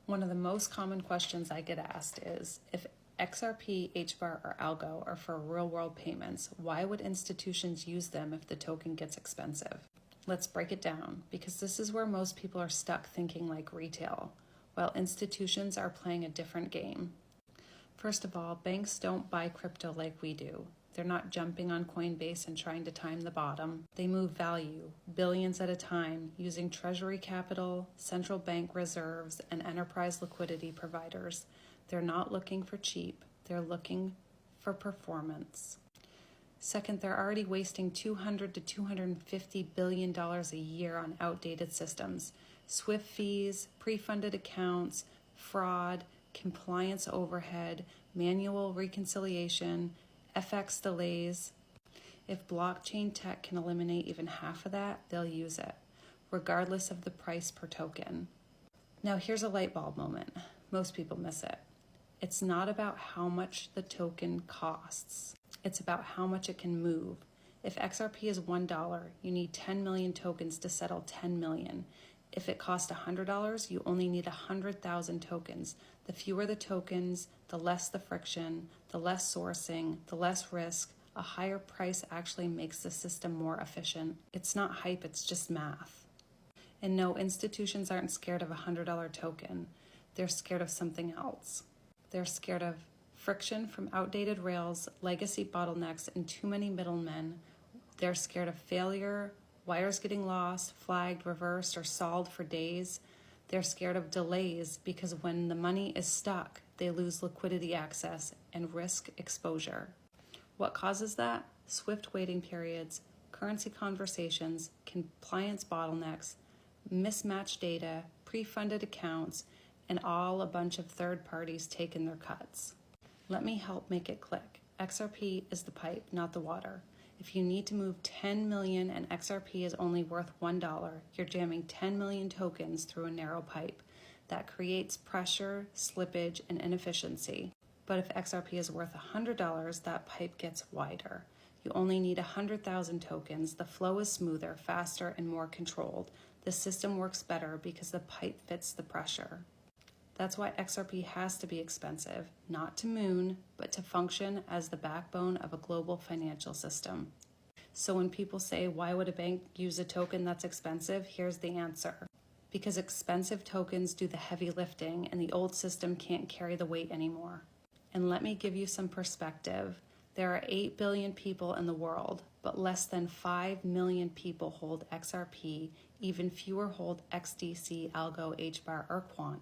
One of the most common questions I get asked is, if XRP, HBAR, or Algo are for real-world payments, why would institutions use them if the token gets expensive? Let's break it down, because this is where most people are stuck thinking like retail, while institutions are playing a different game. First of all, banks don't buy crypto like we do. They're not jumping on Coinbase and trying to time the bottom. They move value, billions at a time, using treasury capital, central bank reserves, and enterprise liquidity providers. They're not looking for cheap. They're looking for performance. Second, they're already wasting $200 to $250 billion a year on outdated systems, SWIFT fees, pre-funded accounts, fraud, compliance overhead, manual reconciliation, FX delays. If blockchain tech can eliminate even half of that, they'll use it, regardless of the price per token. Now here's a light bulb moment. Most people miss it. It's not about how much the token costs. It's about how much it can move. If XRP is $1, you need 10 million tokens to settle 10 million. If it costs $100, you only need 100,000 tokens. The fewer the tokens, the less the friction, the less sourcing, the less risk. A higher price actually makes the system more efficient. It's not hype, it's just math. And no, institutions aren't scared of a $100 token. They're scared of something else. They're scared of friction from outdated rails, legacy bottlenecks, and too many middlemen. They're scared of failure, wires getting lost, flagged, reversed, or solved for days. They're scared of delays because when the money is stuck, they lose liquidity access and risk exposure. What causes that? Swift waiting periods, currency conversations, compliance bottlenecks, mismatched data, pre-funded accounts, and all a bunch of third parties taking their cuts. Let me help make it click. XRP is the pipe, not the water. If you need to move 10 million and XRP is only worth $1, you're jamming 10 million tokens through a narrow pipe. That creates pressure, slippage, and inefficiency. But if XRP is worth $100, that pipe gets wider. You only need 100,000 tokens. The flow is smoother, faster, and more controlled. The system works better because the pipe fits the pressure. That's why XRP has to be expensive, not to moon, but to function as the backbone of a global financial system. So when people say, why would a bank use a token that's expensive? Here's the answer. Because expensive tokens do the heavy lifting and the old system can't carry the weight anymore. And let me give you some perspective. There are 8 billion people in the world, but less than 5 million people hold XRP, even fewer hold XDC, Algo, HBAR, or Quant.